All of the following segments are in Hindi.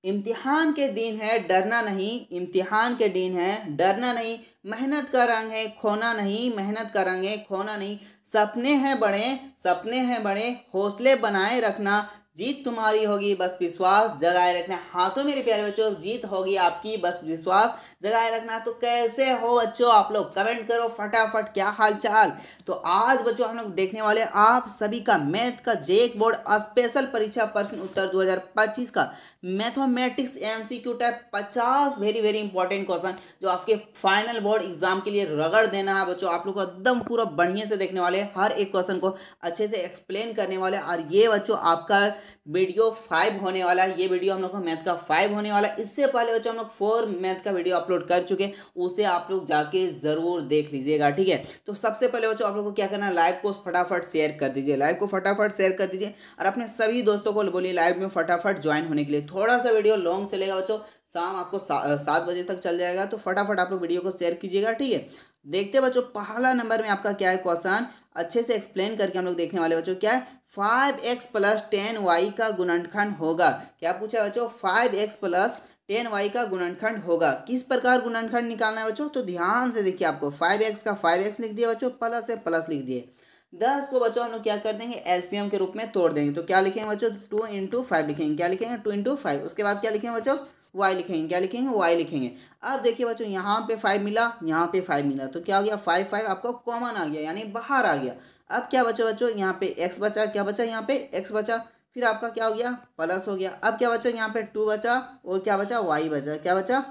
इम्तिहान के दिन है डरना नहीं, इम्तिहान के दिन है डरना नहीं। मेहनत का रंग है खोना नहीं, मेहनत का रंग है खोना नहीं। सपने हैं बड़े, सपने हैं बड़े, हौसले बनाए रखना। जीत तुम्हारी होगी बस विश्वास जगाए रखना। हाँ तो मेरे प्यारे बच्चों, जीत होगी आपकी बस विश्वास जगाए रखना। तो कैसे हो बच्चों आप लोग, कमेंट करो फटाफट, क्या हाल चाल। तो आज बच्चों हम लोग देखने वाले आप सभी का मैथ का जेक बोर्ड स्पेशल परीक्षा प्रश्न उत्तर 2025 का mathematics MCQ type 50 very very important question जो आपके फाइनल बोर्ड एग्जाम के लिए रगड़ देना है बच्चों। आप लोग को एकदम पूरा बढ़िया से देखने वाले, हर एक क्वेश्चन को अच्छे से एक्सप्लेन करने वाले। और ये बच्चों आपका वीडियो 5 होने वाला है, ये वीडियो हम लोग का मैथ का 5 होने वाला है। इससे पहले बच्चों हम लोग 4 मैथ का वीडियो अपलोड कर चुके हैं, उसे आप लोग जाके जरूर देख लीजिएगा, ठीक है। तो सबसे पहले बच्चों आप लोग को क्या करना है, लाइव को फटाफट शेयर कर दीजिए, लाइव को फटाफट शेयर कर दीजिए और अपने सभी दोस्तों को बोलिए लाइव में फटाफट ज्वाइन होने के लिए। थोड़ा सा वीडियो लॉन्ग चलेगा बच्चों, शाम आपको 7 बजे तक चल जाएगा, तो फटाफट आप लोग वीडियो को शेयर कीजिएगा, ठीक है। देखते बच्चों पहला नंबर में आपका क्या है क्वेश्चन, अच्छे से एक्सप्लेन करके हम लोग देखने वाले बच्चों। क्या है, 5x प्लस 10y का गुणनखंड होगा। क्या पूछा है बच्चों, 5x प्लस 10y का गुणनखंड होगा। किस प्रकार गुणनखंड निकालना है बच्चों, तो ध्यान से देखिए, आपको 5x का 5x लिख दिया बच्चों, प्लस है प्लस लिख दिए। 10 को बच्चों हम लोग क्या कर देंगे, एलसीएम के रूप में तोड़ देंगे। तो क्या लिखेंगे बच्चों, 2 × 5 लिखेंगे। क्या लिखेंगे, 2 × 5। उसके बाद क्या लिखेंगे बच्चों, y लिखेंगे। क्या लिखेंगे, y लिखेंगे। अब देखिए बच्चों, यहाँ पे 5 मिला, यहाँ पे 5 मिला, तो क्या हो गया, 5 आपको कॉमन आ गया, यानी बाहर आ गया। अब क्या बचा बच्चों, यहाँ पे x बचा। क्या बचा, यहाँ पे x बचा। फिर आपका क्या हो गया, प्लस हो गया। अब क्या बचा, यहाँ पे 2 बचा और क्या बचा, y बचा। क्या बचा,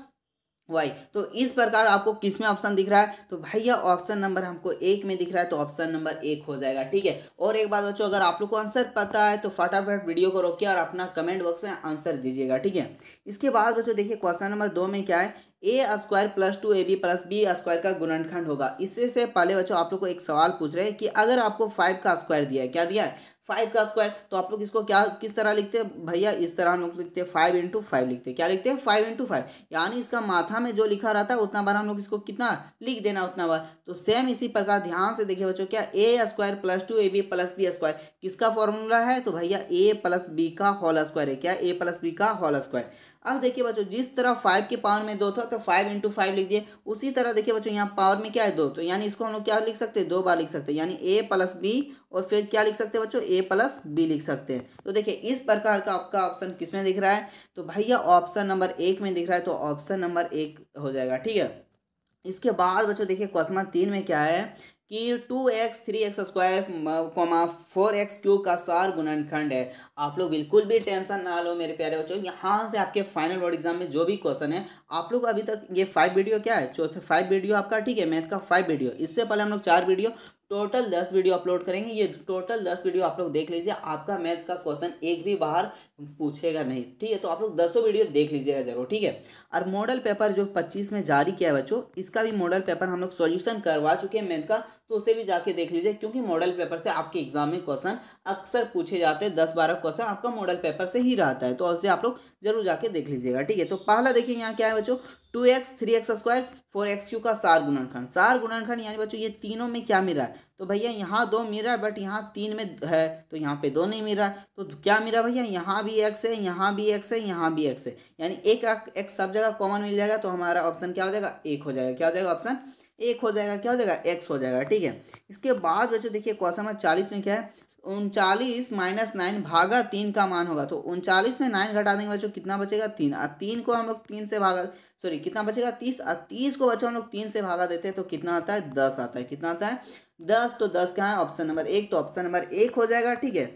वाई। तो इस प्रकार आपको किस में ऑप्शन दिख रहा है, तो भैया ऑप्शन नंबर हमको 1 में दिख रहा है, तो ऑप्शन नंबर 1 हो जाएगा, ठीक है। और एक बात बच्चों, अगर आप लोग को आंसर पता है तो फटाफट वीडियो को रोकिए और अपना कमेंट बॉक्स में आंसर दीजिएगा, ठीक है। इसके बाद बच्चों देखिए क्वेश्चन नंबर 2 में क्या है, a² + 2ab + b² का गुणनखंड होगा। इससे से पहले बच्चों आप लोग को एक सवाल पूछ रहे हैं कि अगर आपको 5 का स्क्वायर दिया है, क्या दिया है, 5 का स्क्वायर, तो आप लोग इसको क्या किस तरह लिखते हैं भैया, इस तरह हम लोग लिखते हैं 5 × 5 लिखते हैं। क्या लिखते हैं, 5 × 5, यानी इसका माथा में जो लिखा रहता है उतना बार हम लोग इसको कितना लिख देना, उतना बार। तो सेम इसी प्रकार ध्यान से देखिए बच्चों, क्या a² + 2ab + b² किसका फॉर्मूला है, तो भैया a + b का होल स्क्वायर है। क्या, a + b का होल स्क्वायर। अब देखिए बच्चों, जिस तरह 5 के पावर में 2 था तो 5 × 5 लिख दिए, उसी तरह देखिए बच्चों यहाँ पावर में क्या है, 2, तो यानी इसको हम लोग क्या लिख सकते हैं, 2 बार लिख सकते हैं, यानी a + b और फिर क्या लिख सकते हैं बच्चों, a + b लिख सकते हैं। तो देखिए इस प्रकार का आपका ऑप्शन किस में दिख रहा है, तो भैया ऑप्शन नंबर 1 में दिख रहा है, तो ऑप्शन नंबर 1 हो जाएगा, ठीक है। इसके बाद बच्चों देखिए क्वेश्चन नंबर 3 में क्या है कि 2x 3x² 4x³ का सार गुणनखंड है। आप लोग बिल्कुल भी टेंशन ना लो मेरे प्यारे बच्चों, यहाँ से आपके फाइनल बोर्ड एग्जाम में जो भी क्वेश्चन है, आप लोग अभी तक ये 5 वीडियो क्या है, चौथे 5 वीडियो आपका, ठीक है, मैथ का 5 वीडियो। इससे पहले हम लोग 4 वीडियो, टोटल 10 वीडियो अपलोड करेंगे। ये टोटल 10 वीडियो आप लोग देख लीजिए, आपका मैथ का क्वेश्चन एक भी बाहर पूछेगा नहीं, ठीक है। तो आप लोग 10 वीडियो देख लीजिएगा जरूर, ठीक है। और मॉडल पेपर जो 25 में जारी किया है बच्चों, इसका भी मॉडल पेपर हम लोग सॉल्यूशन करवा चुके हैं मैथ का, तो उसे भी जाके देख लीजिए, क्योंकि मॉडल पेपर से आपके एग्जाम में क्वेश्चन अक्सर पूछे जाते हैं। 10-12 क्वेश्चन आपका मॉडल पेपर से ही रहता है, तो उसे आप लोग जरूर जाके देख लीजिएगा, ठीक है। तो पहला देखिए यहाँ क्या है बच्चों, 2x 3x² 4x³ का सार गुणनखंड। सार गुणनखंड यानी बच्चों ये तीनों में क्या मिल रहा है, तो भैया यहाँ 2 मिल रहा है, बट यहाँ 3 में है, तो यहाँ पे 2 नहीं मिल रहा है। तो क्या मिल रहा है भैया, यहाँ भी x है, यहाँ भी x है, यहाँ भी x है, यानी एक x सब जगह कॉमन मिल जाएगा, तो हमारा ऑप्शन क्या हो जाएगा, 1 हो जाएगा। क्या हो जाएगा, ऑप्शन 1 हो जाएगा। क्या हो जाएगा, x हो जाएगा, ठीक है। इसके बाद बच्चों देखिए क्वेश्चन नंबर 40 में क्या है, 39 - 9 भागा 3 का मान होगा। तो 39 में 9 घटा देंगे बच्चों, कितना बचेगा, 3। और 3 को हम लोग 3 से भागा, सॉरी कितना बचेगा, 30। और 30 को बच्चों हम लोग 3 से भागा देते हैं तो कितना आता है, 10 आता है। कितना आता है, 10। तो 10 क्या है, ऑप्शन नंबर 1, तो ऑप्शन नंबर 1 हो जाएगा, ठीक है।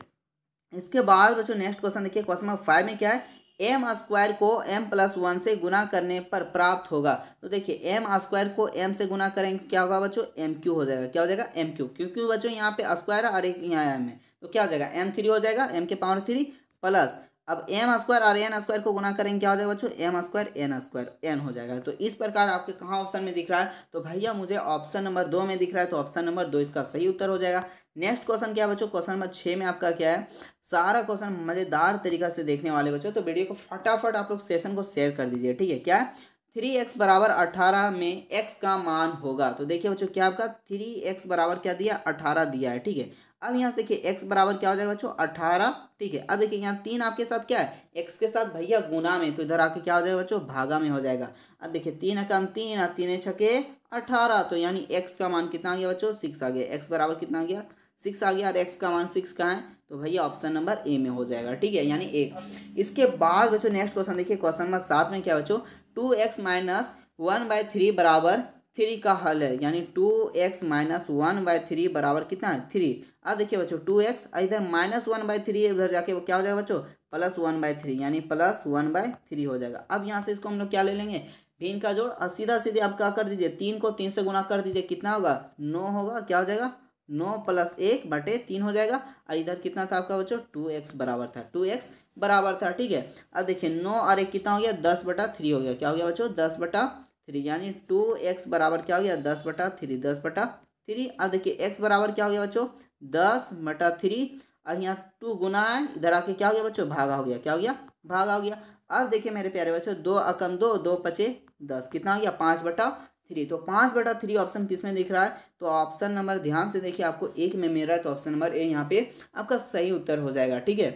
इसके बाद बच्चों नेक्स्ट क्वेश्चन देखिए, क्वेश्चन नंबर 5 में क्या है, m² को m+1 से गुना करने पर प्राप्त होगा। तो देखिए m² को m से गुना करेंगे, क्या होगा बच्चों, mq हो जाएगा। क्या हो जाएगा, mq, क्योंकि बच्चों यहाँ पे स्क्वायर और एक यहाँ m है, तो क्या हो जाएगा, m3 हो जाएगा, m के पावर 3 प्लस। अब m² और n² को गुना करेंगे, क्या हो जाएगा बच्चों, m² n हो जाएगा। तो इस प्रकार आपके कहाँ ऑप्शन में दिख रहा है, तो भैया मुझे ऑप्शन नंबर 2 में दिख रहा है, तो ऑप्शन नंबर 2 इसका सही उत्तर हो जाएगा। नेक्स्ट क्वेश्चन क्या है बच्चों, क्वेश्चन नंबर 6 में आपका क्या है, सारा क्वेश्चन मजेदार तरीका से देखने वाले बच्चों, तो वीडियो को फटाफट आप लोग सेशन को शेयर कर दीजिए, ठीक है। क्या है, 3x = 18 में x का मान होगा। तो देखिए बच्चों क्या आपका 3x = क्या दिया, 18 दिया है, ठीक है। अब यहाँ से देखिए x बराबर क्या हो जाएगा बच्चों, 18, ठीक है। अब देखिए यहाँ 3 आपके साथ क्या है, x के साथ भैया गुना में, तो इधर आके क्या हो जाएगा बच्चों, भागा में हो जाएगा। अब देखिए 3 एकम 3 और 3 छके 18, तो यानी x का मान कितना आ गया बच्चों, 6 आ गया। x बराबर कितना आ गया, 6 आ गया। और x का मान 6 कहाँ है, तो भैया ऑप्शन नंबर ए में हो जाएगा, ठीक है, यानी 1। इसके बाद बच्चों नेक्स्ट क्वेश्चन देखिए, क्वेश्चन नंबर 7 में क्या बच्चों, 2x माइनस 1/3 बराबर 3 का हल है, यानी 2x माइनस 1/3 बराबर कितना है, 3। अब देखिए बच्चों 2x इधर -1/3 उधर जाके वो क्या हो जाएगा बच्चों, +1/3, यानी +1/3 हो जाएगा। अब यहाँ से इसको हम लोग क्या ले लेंगे, भिन्न का जोड़, और सीधा सीधे आप क्या कर दीजिए, 3 को 3 से गुना कर दीजिए, कितना होगा, 9 होगा। क्या हो जाएगा, 9 + 1/3 हो जाएगा। और इधर कितना था आपका बच्चों, 2x बराबर था, 2x बराबर था, ठीक है। अब देखिए 9 और 1 कितना हो गया, 10/3 हो गया। क्या हो गया बच्चों, 10/3, यानी 2x बराबर क्या हो गया, 10/3, 10/3। अब देखिए x बराबर क्या हो गया बच्चों, 10/3, और यहाँ 2 गुना है, इधर आके क्या हो गया बच्चों, भागा हो गया। क्या हो गया, भागा हो गया। अब देखिए मेरे प्यारे बच्चों, 2 एकम 2, 2 पचे 10, कितना हो गया, 5/3। तो 5/3 ऑप्शन किस में दिख रहा है, तो ऑप्शन नंबर ध्यान से देखिए, आपको 1 में मिल रहा है, तो ऑप्शन नंबर ए यहाँ पे आपका सही उत्तर हो जाएगा, ठीक है।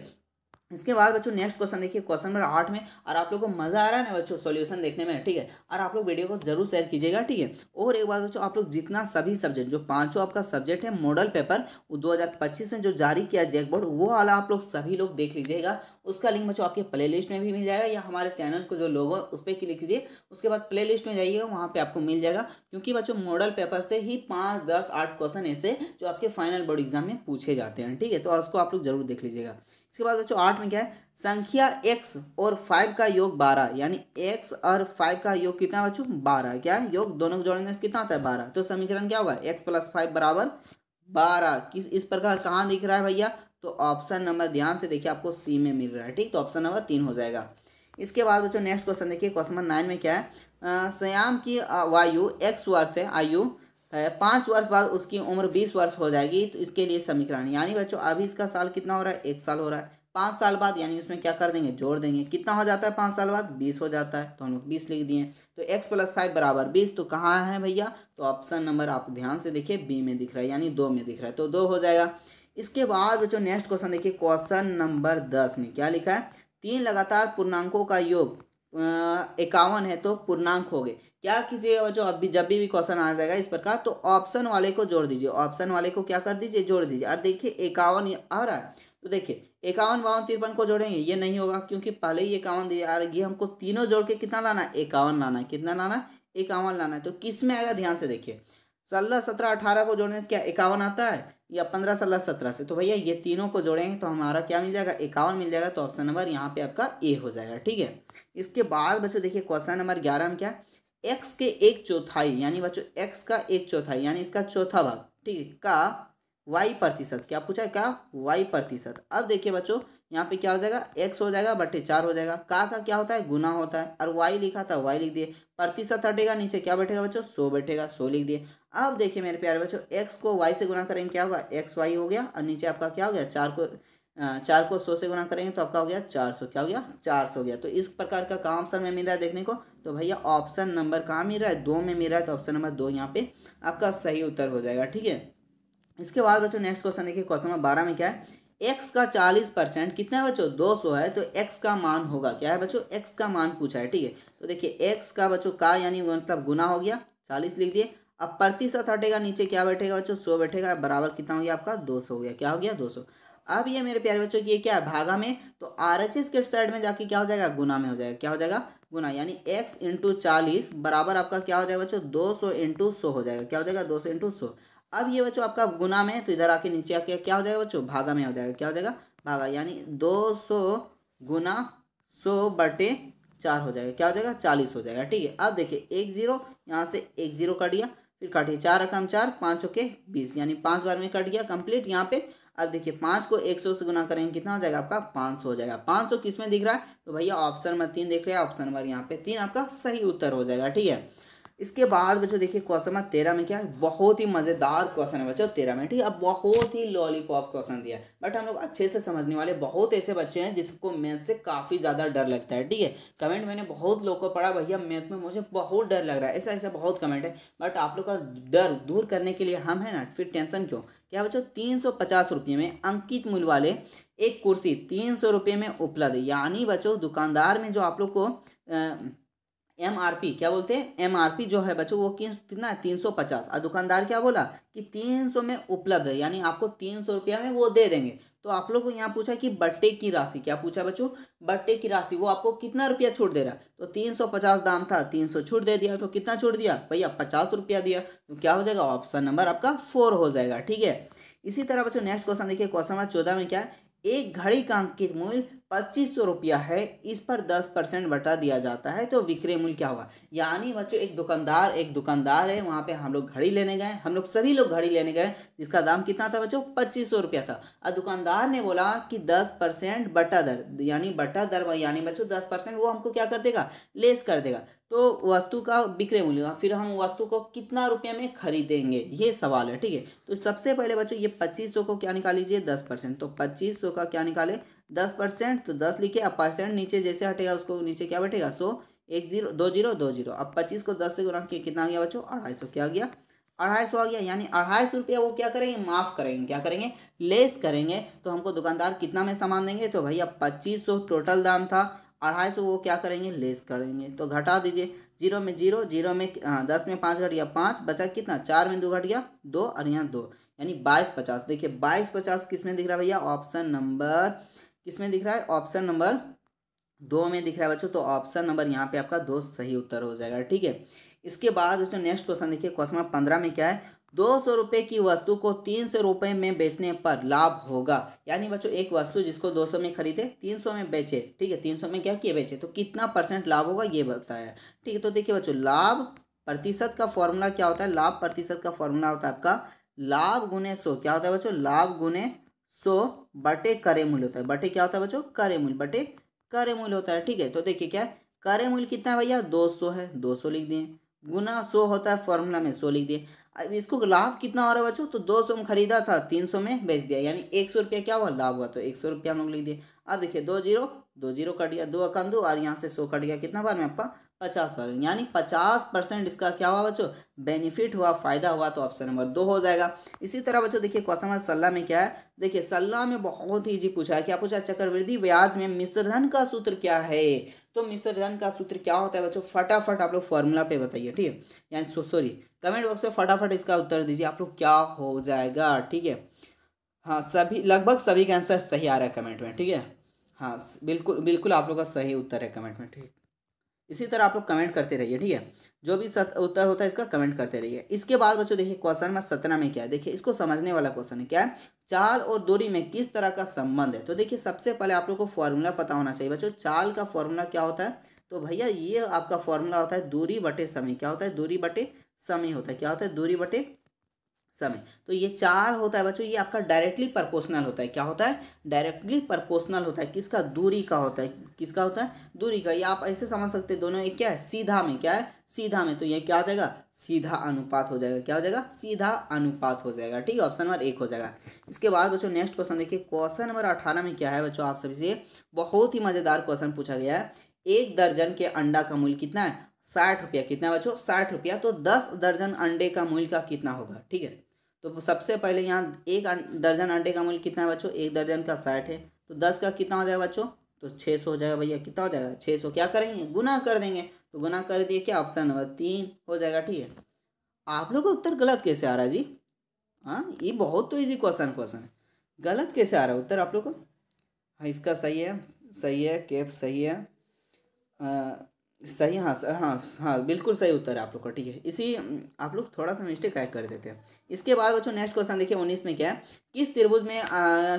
इसके बाद बच्चों नेक्स्ट क्वेश्चन देखिए, क्वेश्चन नंबर 8 में, और आप लोगों को मजा आ रहा है ना बच्चों सॉल्यूशन देखने में, ठीक है। और आप लोग वीडियो को जरूर शेयर कीजिएगा, ठीक है। और एक बात बच्चों, आप लोग जितना सभी सब्जेक्ट, जो पांचों आपका सब्जेक्ट है मॉडल पेपर, वो 2025 में जो जारी किया जैक बोर्ड, वो वाला आप लोग सभी लोग देख लीजिएगा। उसका लिंक बच्चों आपके प्ले लिस्ट में भी मिल जाएगा, या हमारे चैनल को जो लोगो उस पर क्लिक कीजिए, उसके बाद प्ले लिस्ट में जाइएगा, वहाँ पे आपको मिल जाएगा। क्योंकि बच्चों मॉडल पेपर से ही 5, 10, 8 क्वेश्चन ऐसे जो आपके फाइनल बोर्ड एग्जाम में पूछे जाते हैं, ठीक है। तो उसको आप लोग जरूर देख लीजिएगा। इसके बाद बच्चों 8 में क्या है, संख्या x और 5 का योग 12, यानी x और 5 का योग कितना बच्चों, 12। क्या है, योग दोनों को जोड़ने से कितना आता है, 12। तो समीकरण क्या होगा, x + 5 बराबर 12। किस इस प्रकार कहाँ दिख रहा है भैया, तो ऑप्शन नंबर ध्यान से देखिए, आपको सी में मिल रहा है, ठीक। तो ऑप्शन नंबर 3 हो जाएगा। इसके बाद बच्चों नेक्स्ट क्वेश्चन देखिए, क्वेश्चन नंबर 9 में क्या है, श्याम की वायु x वर्ष है, आयु 5 वर्ष बाद उसकी उम्र 20 वर्ष हो जाएगी, तो इसके लिए समीकरण, यानी बच्चों अभी इसका साल कितना हो रहा है, 1 साल हो रहा है। 5 साल बाद यानी उसमें क्या कर देंगे, जोड़ देंगे, कितना हो जाता है 5 साल बाद, 20 हो जाता है, तो हम लोग 20 लिख दिए। तो x + 5 बराबर 20, तो कहाँ है भैया, तो ऑप्शन नंबर आप ध्यान से देखिए बी में दिख रहा है, यानी 2 में दिख रहा है, तो 2 हो जाएगा। इसके बाद बच्चों नेक्स्ट क्वेश्चन देखिए, क्वेश्चन नंबर 10 में क्या लिखा है, 3 लगातार पूर्णांकों का योग 51 है, तो पूर्णांक हो गए। क्या कीजिएगा बच्चों, अभी जब भी क्वेश्चन आ जाएगा इस प्रकार, तो ऑप्शन वाले को जोड़ दीजिए, ऑप्शन वाले को क्या कर दीजिए, जोड़ दीजिए। और देखिए 51 आ रहा है, तो देखिए 51, 52, 53 को जोड़ेंगे, ये नहीं होगा, क्योंकि पहले ही 51 दिया, और ये हमको तीनों जोड़ के कितना लाना है, 51 लाना है। कितना लाना है, 51 लाना है। तो किस में आएगा, ध्यान से देखिए, 16, 17, 18 को जोड़ने से क्या 51 आता है, या 15, 16, 17 से, तो भैया ये तीनों को जोड़ेंगे तो हमारा क्या मिल जाएगा, 51 मिल जाएगा। तो ऑप्शन नंबर यहाँ पे आपका ए हो जाएगा, ठीक है। इसके बाद बच्चों देखिए, क्वेश्चन नंबर 11 में क्या है, x के 1/4, यानी बच्चों x का 1/4, यानी इसका चौथा भाग, ठीक है, का y%, क्या पूछा है, का y%। अब देखिए बच्चों यहाँ पे क्या हो जाएगा, x हो जाएगा बटे 4 हो जाएगा, का क्या होता है, गुना होता है, और y लिखा था, y लिख दिए, प्रतिशत हटेगा, नीचे क्या बैठेगा बच्चों, 100 बैठेगा, 100 लिख दिए। अब देखिए मेरे प्यारे बच्चों, x को y से गुना करेंगे क्या होगा, xy हो गया, और नीचे आपका क्या हो गया, 4 को 100 से गुना करेंगे तो आपका हो गया 400, क्या हो गया, 400 हो गया। तो इस प्रकार का कहाँ ऑप्शन में मिल रहा है देखने को, तो भैया ऑप्शन नंबर कहाँ मिल रहा है, 2 में मिल रहा है। तो ऑप्शन नंबर 2 यहाँ पे आपका सही उत्तर हो जाएगा, ठीक है। इसके बाद बच्चों नेक्स्ट क्वेश्चन देखिए, क्वेश्चन नंबर 12 में क्या है, x का 40% कितना है बच्चों, 200 है, तो x का मान होगा, क्या है बच्चों, x का मान पूछा है, ठीक है। तो देखिए x का बच्चों का यानी मतलब गुना हो गया, 40 लिख दिए। अब प्रतिशत हटेगा, नीचे क्या बैठेगा बच्चों, 100 बैठेगा, बराबर कितना हो गया आपका, 200 हो गया, क्या हो गया, 200। अब ये मेरे प्यारे बच्चों ये क्या है, भागा में, तो RHS के साइड में जाके क्या हो जाएगा, गुना में हो जाएगा, क्या हो जाएगा, गुना, यानी x × 40 बराबर आपका क्या हो जाएगा बच्चों, 200 × 100 हो जाएगा, क्या हो जाएगा, 200 × 100। अब ये बच्चों आपका गुना में, तो इधर आके नीचे आके क्या हो जाएगा बच्चों, भागा में हो जाएगा, क्या हो जाएगा, भागा, यानी 200 × 100/4 हो जाएगा, क्या हो जाएगा, 40 हो जाएगा, ठीक है। अब देखिए 1 0, यहाँ से 1 0 कट गया, फिर काटिए 4 एकम 4, 5 के 20, यानी 5 बार में कट गया कंप्लीट यहाँ पे। अब देखिए 5 को 100 से गुना करेंगे, कितना हो जाएगा आपका, 500 हो जाएगा। 500 किस में दिख रहा है, तो भैया ऑप्शन नंबर 3 देख रहे हैं, ऑप्शन नंबर यहाँ पे 3 आपका सही उत्तर हो जाएगा, ठीक है। इसके बाद बच्चों देखिए, क्वेश्चन नंबर 13 में क्या है, बहुत ही मजेदार क्वेश्चन है बच्चों 13 में, ठीक है। अब बहुत ही लॉलीपॉप क्वेश्चन दिया है, बट हम लोग अच्छे से समझने वाले, बहुत ऐसे बच्चे हैं जिसको मैथ से काफी ज्यादा डर लगता है, ठीक है। कमेंट मैंने बहुत लोग को पढ़ा, भैया मैथ में मुझे बहुत डर लग रहा है, ऐसा ऐसा बहुत कमेंट है। बट आप लोग का डर दूर करने के लिए हम है ना, फिर टेंशन क्यों, क्या बच्चों 350 रुपये में अंकित मूल्य वाले एक कुर्सी 300 रुपये में उपलब्ध है। यानी बच्चों दुकानदार में जो आप लोग को MRP क्या बोलते हैं, MRP जो है बच्चों वो कितना है 350, और दुकानदार क्या बोला कि 300 में उपलब्ध है, यानी आपको 300 रुपया में वो दे देंगे। तो आप लोग को यहाँ पूछा कि बट्टे की राशि, क्या पूछा बच्चों, बट्टे की राशि, वो आपको कितना रुपया छूट दे रहा है। तो 350 दाम था, 300 छूट दे दिया, तो कितना छूट दिया भैया 50 रुपया दिया। तो क्या हो जाएगा, ऑप्शन नंबर आपका 4 हो जाएगा। ठीक है, इसी तरह बच्चों नेक्स्ट क्वेश्चन देखिए, क्वेश्चन नंबर 14 में क्या है, एक घड़ी का अंकित मूल्य 2500 रुपया है, इस पर 10% बटा दिया जाता है, तो विक्रय मूल्य क्या होगा। यानी बच्चों एक दुकानदार है, वहां पे हम लोग घड़ी लेने गए, हम लोग सभी लोग घड़ी लेने गए, जिसका दाम कितना था बच्चों 2500 रुपया था, और दुकानदार ने बोला कि 10% बटा दर, यानी बटा दर यानी बच्चों 10% वो हमको क्या कर देगा, लेस कर देगा। तो वस्तु का विक्रय मूल्य, फिर हम वस्तु को कितना रुपये में खरीदेंगे, ये सवाल है। ठीक है, तो सबसे पहले बच्चों ये 2500 को क्या निकाल लीजिए 10%, तो 2500 का क्या निकाले 10%, तो 10 लिखे, अब परसेंट नीचे जैसे हटेगा उसको नीचे क्या बैठेगा 100, 1 0 2 0 2 0, अब 25 को 10 से गुणा किया कितना आ गया बच्चों 250, क्या आ गया 250 आ गया। यानी 250 रुपया वो क्या करेंगे, माफ करेंगे, क्या करेंगे, लेस करेंगे। तो हमको दुकानदार कितना में सामान देंगे, तो भैया 2500 टोटल दाम था, 250 वो क्या करेंगे, लेस करेंगे। तो घटा दीजिए, 0 में 0, 0 में 10 में 5 घट गया 5, बचा कितना 4 में 2 घट गया 2, और यहाँ 2, यानी 2250। देखिए 2250 किस में दिख रहा है भैया, ऑप्शन नंबर किस में दिख रहा है, ऑप्शन नंबर 2 में दिख रहा है बच्चों। तो ऑप्शन नंबर यहाँ पे आपका 2 सही उत्तर हो जाएगा। ठीक है, इसके बाद बच्चों नेक्स्ट क्वेश्चन देखिए, क्वेश्चन नंबर 15 में क्या है, 200 रुपये की वस्तु को 300 रुपये में बेचने पर लाभ होगा। यानी बच्चों एक वस्तु जिसको 200 में खरीदे 300 में बेचे, ठीक है 300 में क्या किए बेचे, तो कितना % लाभ होगा ये बताया। ठीक है, तो देखिए बच्चों लाभ प्रतिशत का फॉर्मूला क्या होता है, लाभ प्रतिशत का फॉर्मूला होता है आपका लाभ गुने 100, क्या होता है बच्चों, लाभ गुने 100 बटे क्रय मूल्य होता है, बटे क्या होता है बच्चों, क्रय मूल्य, बटे क्रय मूल्य होता है। ठीक है, तो देखिए क्या है, क्रय मूल्य कितना है भैया 200 है, 200 लिख दिए, गुना 100 होता है फॉर्मूला में 100 लिख दिए। अब इसको लाभ कितना हो रहा है बच्चों, तो 200 में खरीदा था 300 में बेच दिया, यानी 100 रुपया क्या हुआ लाभ हुआ, तो 100 रुपया हम लोग लिख दिए। अब देखिए 2 0 2 0 कट गया, 2 कम 2, और यहाँ से 100 कट गया कितना बार में आपका 50 बार, यानी 50% इसका क्या हुआ बच्चों, बेनिफिट हुआ, फायदा हुआ, तो ऑप्शन नंबर 2 हो जाएगा। इसी तरह बच्चों देखिए क्वेश्चन नंबर 16 में क्या है, देखिए 16 में बहुत ही इजी पूछा है, क्या पूछा, चक्रवृद्धि ब्याज में मिश्र धन का सूत्र क्या है। तो मिश्र धन का सूत्र क्या होता है बच्चों, फटाफट आप लोग फॉर्मूला पे बताइए। ठीक है, यानी सॉरी कमेंट बॉक्स में फटाफट इसका उत्तर दीजिए, आप लोग क्या हो जाएगा। ठीक है, हाँ सभी लगभग सभी का आंसर सही आ रहा है कमेंट में। ठीक है, हाँ बिल्कुल बिल्कुल आप लोग का सही उत्तर है कमेंट में। ठीक, इसी तरह आप लोग कमेंट करते रहिए। ठीक है, जो भी उत्तर होता है इसका कमेंट करते रहिए। इसके बाद बच्चों देखिए क्वेश्चन नंबर 17 में क्या है, देखिए इसको समझने वाला क्वेश्चन है, क्या है, चाल और दूरी में किस तरह का संबंध है। तो देखिए सबसे पहले आप लोग को फॉर्मूला पता होना चाहिए बच्चों, चाल का फॉर्मूला क्या होता है, तो भैया ये आपका फॉर्मूला होता है दूरी बटे समय, क्या होता है, दूरी बटे समय होता है, क्या होता है, दूरी बटे समय। तो ये चार होता है बच्चों, ये आपका डायरेक्टली प्रोपोर्शनल होता है, क्या होता है, डायरेक्टली प्रोपोर्शनल होता है, किसका, दूरी का होता है, किसका होता है, दूरी का। ये आप ऐसे समझ सकते हैं, दोनों एक क्या है, सीधा में, क्या है, सीधा में, तो ये क्या हो जाएगा, सीधा अनुपात हो जाएगा, क्या हो जाएगा, सीधा अनुपात हो जाएगा। ठीक है, ऑप्शन नंबर 1 हो जाएगा। इसके बाद बच्चों नेक्स्ट क्वेश्चन देखिए, क्वेश्चन नंबर 18 में क्या है बच्चों, आप सभी से बहुत ही मजेदार क्वेश्चन पूछा गया है, एक दर्जन के अंडा का मूल्य कितना है, 60 रुपया, कितना बच्चों 60 रुपया, तो 10 दर्जन अंडे का मूल्य का कितना होगा। ठीक है, तो सबसे पहले यहाँ एक दर्जन अंडे का मूल्य कितना है बच्चों, एक दर्जन का 60 है, तो 10 का कितना हो जाएगा बच्चों, तो 600 हो जाएगा भैया, कितना हो जाएगा 600, क्या करेंगे गुना कर देंगे, तो गुना कर दिए क्या, ऑप्शन नंबर 3 हो जाएगा। ठीक है, आप लोग का उत्तर गलत कैसे आ रहा है जी, हाँ ये बहुत तो इजी क्वेश्चन है, गलत कैसे आ रहा है उत्तर आप लोग को। हाँ इसका सही है, सही है, कैप सही है, सही, हाँ हाँ हाँ बिल्कुल सही उत्तर है आप लोग का। ठीक है, इसी आप लोग थोड़ा सा मिस्टेक ऐड कर देते हैं। इसके बाद बच्चों नेक्स्ट क्वेश्चन देखिए 19 में क्या है, किस त्रिभुज में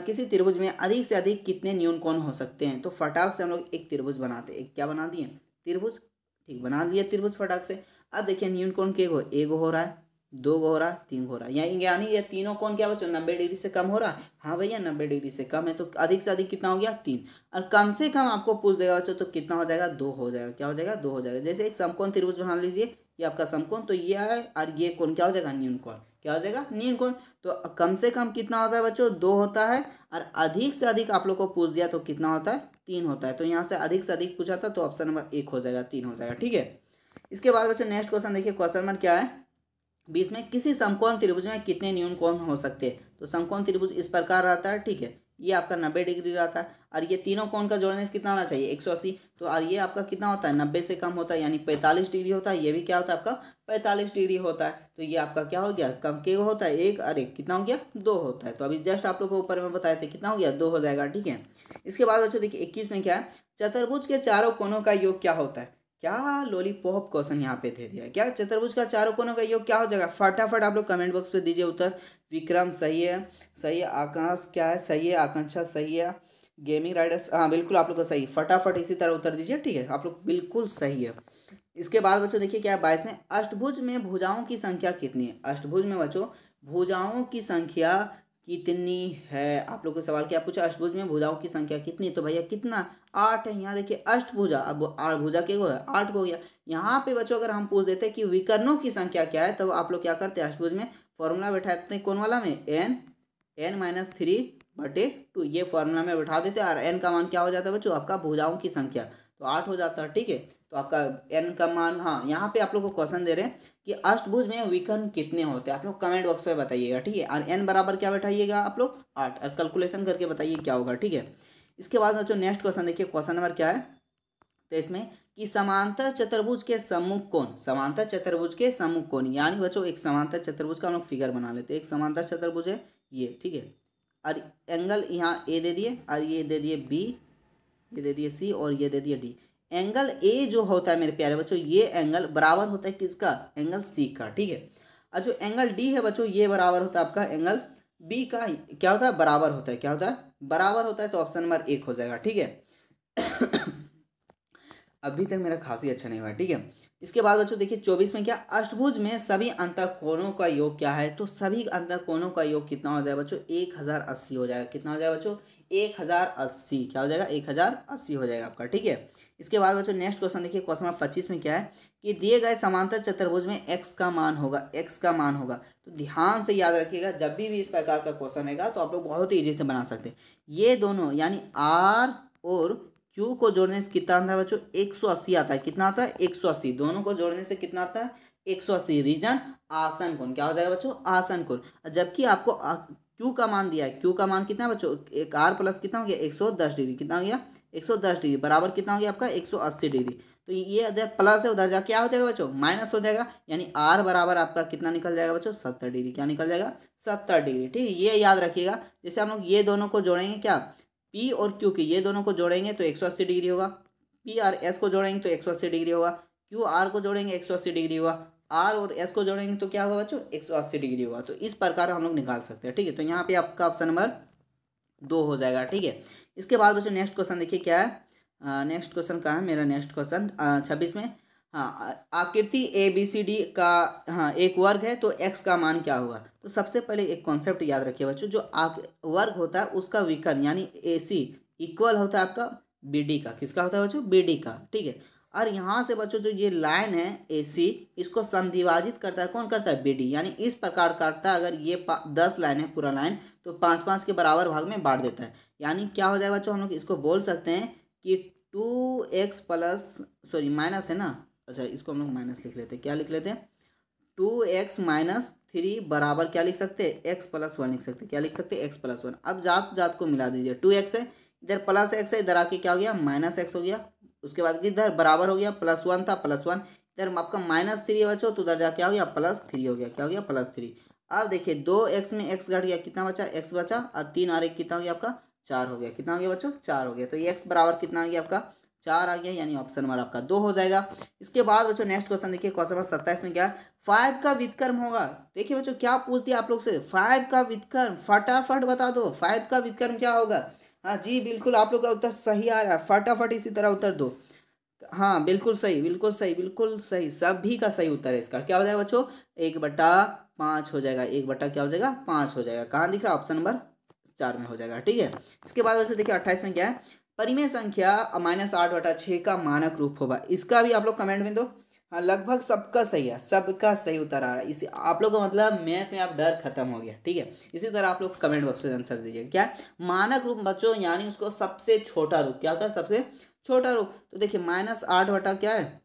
किसी त्रिभुज में अधिक से अधिक कितने न्यून कोण हो सकते हैं। तो फटाक से हम लोग एक त्रिभुज बनाते हैं, एक क्या बना दिए, त्रिभुज। ठीक, बना लिए त्रिभुज फटाक से। अब देखिए न्यून कोण के एक हो रहा है, 2 हो रहा है, 3 हो रहा है, यानी ये तीनों कोण क्या बच्चों 90 डिग्री से कम हो रहा है। हाँ भैया 90 डिग्री से कम है, तो अधिक से अधिक कितना हो गया 3, और कम से कम आपको पूछ देगा बच्चों, तो कितना हो जाएगा 2 हो जाएगा, क्या हो जाएगा 2 हो जाएगा। जैसे एक समकोण त्रिभुज बना लीजिए, ये आपका समकोण, तो ये है, और ये कोण क्या हो जाएगा न्यून कोण, क्या हो जाएगा न्यून कोण। तो कम से कम कितना होता है बच्चों 2 होता है, और अधिक से अधिक आप लोग को पूछ दिया तो कितना होता है 3 होता है। तो यहाँ से अधिक पूछा था, तो ऑप्शन नंबर 1 हो जाएगा, 3 हो जाएगा। ठीक है, इसके बाद बच्चों नेक्स्ट क्वेश्चन देखिए, क्वेश्चन नंबर क्या है 20 में, किसी समकोण त्रिभुज में कितने न्यून कोण हो सकते हैं। तो समकोण त्रिभुज इस प्रकार रहता है, ठीक है, ये आपका 90 डिग्री रहता है। और ये तीनों कोण का जोड़ने से कितना होना चाहिए 180। तो और ये आपका कितना होता है 90 से कम होता है यानी 45 डिग्री होता है। ये भी क्या होता है आपका 45 डिग्री होता है। तो ये आपका क्या हो गया कम के होता है एक और एक कितना हो गया 2 होता है। तो अभी जस्ट आप लोग को ऊपर में बताए थे कितना हो गया 2 हो जाएगा। ठीक है, इसके बाद बच्चों देखिए 21 में क्या है, चतुर्भुज के चारों कोनों का योग क्या होता है। क्या लॉलीपॉप क्वेश्चन यहाँ पे दे दिया, क्या चतुर्भुज का चारों कोनों का योग क्या हो जाएगा। फटाफट आप लोग कमेंट बॉक्स पे दीजिए उत्तर। विक्रम सही है, सही है। आकाश क्या है, सही है। आकांक्षा सही है। गेमिंग राइडर्स हाँ बिल्कुल आप लोग को सही। फटाफट इसी तरह उत्तर दीजिए। ठीक है, आप लोग बिल्कुल सही है। इसके बाद बच्चों देखिए क्या है 22 में, अष्टभुज में भुजाओं की संख्या कितनी है। अष्टभुज में बच्चों भुजाओं की संख्या कितनी है। आप लोग को सवाल क्या पूछा, अष्टभुज में भुजाओं की संख्या कितनी। तो भैया कितना 8 है। यहाँ देखिए अष्टभुजा, अब भुजा के वो है 8 हो गया। यहाँ पे बच्चों अगर हम पूछ देते कि विकर्णों की संख्या क्या है, तब आप लोग क्या करते हैं अष्टभुज में फॉर्मूला बैठाते हैं कौन वाला में n-3/2 ये फॉर्मूला में बैठा देते हैं। और n का मान क्या हो जाता है बच्चों आपका भुजाओं की संख्या, तो 8 हो जाता है। ठीक है, तो आपका n का मान, हाँ यहाँ पे आप लोग को क्वेश्चन दे रहे हैं कि अष्टभुज में विकर्ण कितने होते हैं। आप लोग कमेंट बॉक्स में बताइएगा। ठीक है, और n बराबर क्या बैठाइएगा आप लोग 8 और कैलकुलेशन करके बताइए क्या होगा। ठीक है, इसके बाद बच्चों नेक्स्ट क्वेश्चन देखिए, क्वेश्चन नंबर क्या है 23 में कि समांतर चतुर्भुज के सम्मुख कोण, समांतर चतुर्भुज के सम्मुख कोण, यानी बच्चों एक समांतर चतुर्भुज का हम लोग फिगर बना लेते हैं। एक समांतर चतुर्भुज है ये, ठीक है, और एंगल यहाँ ए दे दिए और ये दे दिए बी, ये दे दिए सी और ये दे दिए डी। एंगल ए जो होता है मेरे प्यारे बच्चों, ये एंगल बराबर होता है किसका, एंगल सी का। ठीक है, और जो एंगल डी है बच्चों ये बराबर होता है आपका एंगल बी का। क्या होता है बराबर होता है, क्या होता है बराबर होता है। तो ऑप्शन नंबर 1 हो जाएगा। ठीक है अभी तक मेरा खांसी अच्छा नहीं हुआ। ठीक है, इसके बाद बच्चों देखिए 24 में क्या, अष्टभुज में सभी अंतःकोणों का योग क्या है। तो सभी अंतःकोणों का योग कितना हो जाएगा बच्चों 1080 हो जाएगा। कितना हो जाएगा बच्चों 1080, क्या हो जाएगा 1080 हो जाएगा आपका। ठीक है, इसके बाद बच्चों नेक्स्ट क्वेश्चन देखिए, क्वेश्चन नंबर 25 में क्या है कि दिए गए समांतर चतुर्भुज में x का मान होगा, x का मान होगा। तो ध्यान से याद रखिएगा, जब भी इस प्रकार का क्वेश्चन रहेगा तो आप लोग बहुत ही ईजी से बना सकते हैं। ये दोनों यानी r और क्यू को जोड़ने से कितना आता है बच्चों 180 आता है। कितना आता है 180, दोनों को जोड़ने से कितना आता है 180। रीजन आसन कोण, क्या हो जाएगा बच्चों आसन कोण। जबकि आपको क्यू का मान दिया है, क्यू का मान कितना है बच्चों, एक आर प्लस कितना हो गया 110 डिग्री, कितना हो गया 110 डिग्री बराबर कितना हो गया आपका 180 डिग्री। तो ये इधर प्लस है, उधर जाके क्या हो जाएगा बच्चों माइनस हो जाएगा, यानी आर बराबर आपका कितना निकल जाएगा बच्चों 70 डिग्री। क्या निकल जाएगा 70 डिग्री। ठीक है, ये याद रखिएगा। जैसे हम लोग ये दोनों को जोड़ेंगे क्या, पी और क्यू के ये दोनों को जोड़ेंगे तो 180 डिग्री होगा। पी और एस को जोड़ेंगे तो 180 डिग्री होगा। क्यू आर को जोड़ेंगे 180 डिग्री होगा। आर और एस को जोड़ेंगे तो क्या होगा बच्चों 180 डिग्री होगा। तो इस प्रकार हम लोग निकाल सकते हैं। ठीक है, तो यहाँ पे आपका ऑप्शन नंबर 2 हो जाएगा। ठीक है, इसके बाद बच्चों नेक्स्ट क्वेश्चन देखिए क्या है। नेक्स्ट क्वेश्चन कहाँ है मेरा, नेक्स्ट क्वेश्चन 26 में, हाँ आकृति ए बी सी डी का हाँ एक वर्ग है तो एक्स का मान क्या होगा। तो सबसे पहले एक कॉन्सेप्ट याद रखिए बच्चों, जो वर्ग होता है उसका विकर्ण यानी ए सी इक्वल होता है आपका बी डी का। किसका होता है बच्चों बी डी का। ठीक है, और यहाँ से बच्चों जो ये लाइन है ए सी, इसको समद्विभाजित करता है कौन करता है बी डी, यानी इस प्रकार काटता है। अगर ये 10 लाइन है पूरा लाइन तो 5-5 के बराबर भाग में बांट देता है। यानी क्या हो जाएगा बच्चों, हम लोग इसको बोल सकते हैं कि 2x प्लस सॉरी माइनस है ना, अच्छा इसको हम लोग माइनस लिख लेते हैं। क्या लिख लेते हैं 2x-3 बराबर क्या लिख सकते हैं x+1 लिख सकते हैं। क्या लिख सकते हैं x+1। अब जात जात को मिला दीजिए, 2x है इधर प्लस x है, इधर आके क्या हो गया -x हो गया। उसके बाद इधर बराबर हो गया +1 था +1, इधर आपका -3 है बच्चों तो उधर जाके क्या हो गया +3 हो गया। क्या हो गया +3। अब देखिए 2x में x घट गया, कितना बचा x बचा, और 3 और 1 कितना हो गया आपका 4 हो गया। कितना हो गया बच्चों 4 हो गया। तो ये x बराबर कितना आ गया आपका 4 आ गया, यानी ऑप्शन नंबर आपका 2 हो जाएगा। इसके बाद बच्चों नेक्स्ट क्वेश्चन देखिए, क्वेश्चन नंबर 27 में क्या है 5 का व्युत्क्रम होगा। देखिए बच्चों क्या पूछ दिया आप लोग से, 5 का व्युत्क्रम, फटाफट बता दो 5 का व्युत्क्रम क्या होगा। हाँ जी बिल्कुल, आप लोग का उत्तर सही आ रहा है, फटाफट इसी तरह उत्तर दो। हाँ बिल्कुल सही बिल्कुल सही बिल्कुल सही, सभी का सही उत्तर है इसका। क्या हो जाएगा बच्चों 1/5 हो जाएगा, 1 क्या हो जाएगा 5 हो जाएगा। कहाँ दिख रहा है ऑप्शन नंबर 4 में हो जाएगा। ठीक है, इसके बाद वैसे देखिए 28 में क्या है, परिमेय संख्या -8/6 का मानक रूप होगा। इसका भी आप लोग कमेंट में दो। हाँ लगभग सबका सही है, सबका सही उत्तर आ रहा है। इसी आप लोग का मतलब मैथ में आप डर खत्म हो गया। ठीक है, इसी तरह आप लोग कमेंट बॉक्स में आंसर दीजिए। क्या मानक रूप बच्चों, यानी उसको सबसे छोटा रूप क्या होता है सबसे छोटा रूप। तो देखिए -8 क्या है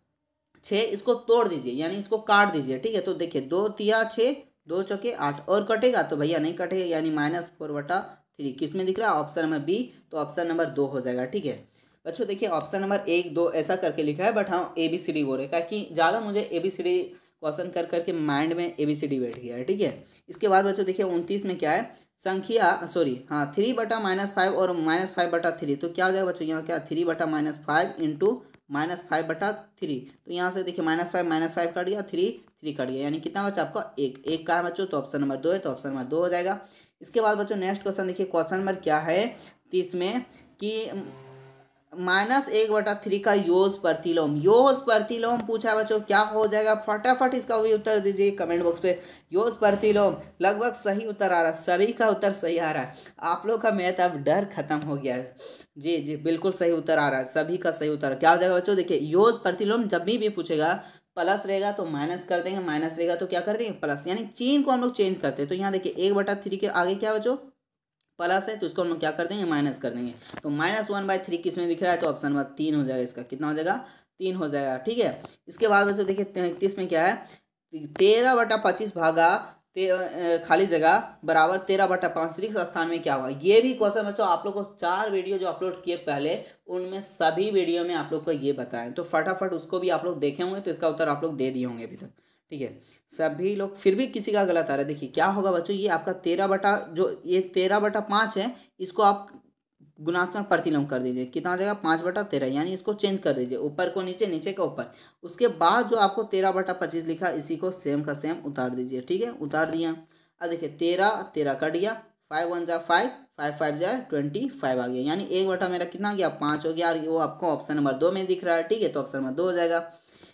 6, इसको तोड़ दीजिए यानी इसको काट दीजिए। ठीक है, तो देखिए 2 तिया 6, 2 चौके 8 और कटेगा तो भैया नहीं कटेगा, यानी -4/3 3 किस में दिख रहा है? ऑप्शन नंबर बी, तो ऑप्शन नंबर 2 हो जाएगा। ठीक है बच्चों, देखिए ऑप्शन नंबर 1 2 ऐसा करके लिखा है, बट हाँ ABCD बोल रहे हैं कि ज़्यादा मुझे ABCD क्वेश्चन कर करके माइंड में ABCD बैठ गया है। ठीक है, इसके बाद बच्चों देखिए 29 में क्या है, संख्या सॉरी हाँ 3/-5 और -5/3, तो क्या हो जाएगा बच्चों यहाँ क्या 3/-5 इंटू -5/3, तो यहाँ से देखिए -5 कट गया, 3 कट गया, यानी कितना बचा आपका एक का है बच्चों, तो ऑप्शन नंबर 2 है, तो ऑप्शन नंबर 2 हो जाएगा। इसके बाद बच्चों नेक्स्ट क्वेश्चन देखिए, क्वेश्चन नंबर क्या है 30 में कि -1/3 का योज प्रतिलोम पूछा है बच्चों, क्या हो जाएगा? फटाफट इसका भी उत्तर दीजिए कमेंट बॉक्स पे। योज प्रतिलोम लगभग सही उत्तर आ रहा है, सभी का उत्तर सही आ रहा है, आप लोग का मैथ अब डर खत्म हो गया है। जी जी बिल्कुल सही उत्तर आ रहा है, सभी का सही उत्तर क्या हो जाएगा बच्चों? देखिए योज प्रतिलोम जब भी पूछेगा, प्लस रहेगा तो माइनस कर देंगे, माइनस रहेगा तो क्या कर देंगे प्लस, यानी चिन्ह को हम लोग चेंज करते हैं। तो यहाँ देखिए 1/3 के आगे क्या बच्चों प्लस है, तो इसको हम लोग क्या कर देंगे माइनस कर देंगे, तो -1/3 किस में दिख रहा है? तो ऑप्शन नंबर 3 हो जाएगा, इसका कितना हो जाएगा 3 हो जाएगा। ठीक है, इसके बाद बच्चों देखिए 31 में क्या है, 13/25 भागा खाली जगह बराबर 13/5 रिक्त स्थान में क्या होगा? ये भी क्वेश्चन बच्चों आप लोग को 4 वीडियो जो अपलोड किए पहले, उनमें सभी वीडियो में आप लोग को ये बताएं, तो फटाफट उसको भी आप लोग देखे होंगे, तो इसका उत्तर आप लोग दे दिए होंगे अभी तक। ठीक है, सभी लोग, फिर भी किसी का गलत आ रहा है। देखिए क्या होगा बच्चों, ये आपका 13/5 है, इसको आप गुणात्मक प्रतिलोम कर दीजिए, कितना हो जाएगा 5/13, यानी इसको चेंज कर दीजिए, ऊपर को नीचे, नीचे का ऊपर, उसके बाद जो आपको 13/25 लिखा इसी को सेम का सेम उतार दीजिए। ठीक है, उतार दिया। अब देखिए 13 कट गया, 5 1 जा 5, 5 5 जा 25 आ गया, यानी 1 मेरा कितना आ गया 5 हो गया, वो आपको ऑप्शन नंबर 2 में दिख रहा है। ठीक है, तो ऑप्शन नंबर 2 हो जाएगा।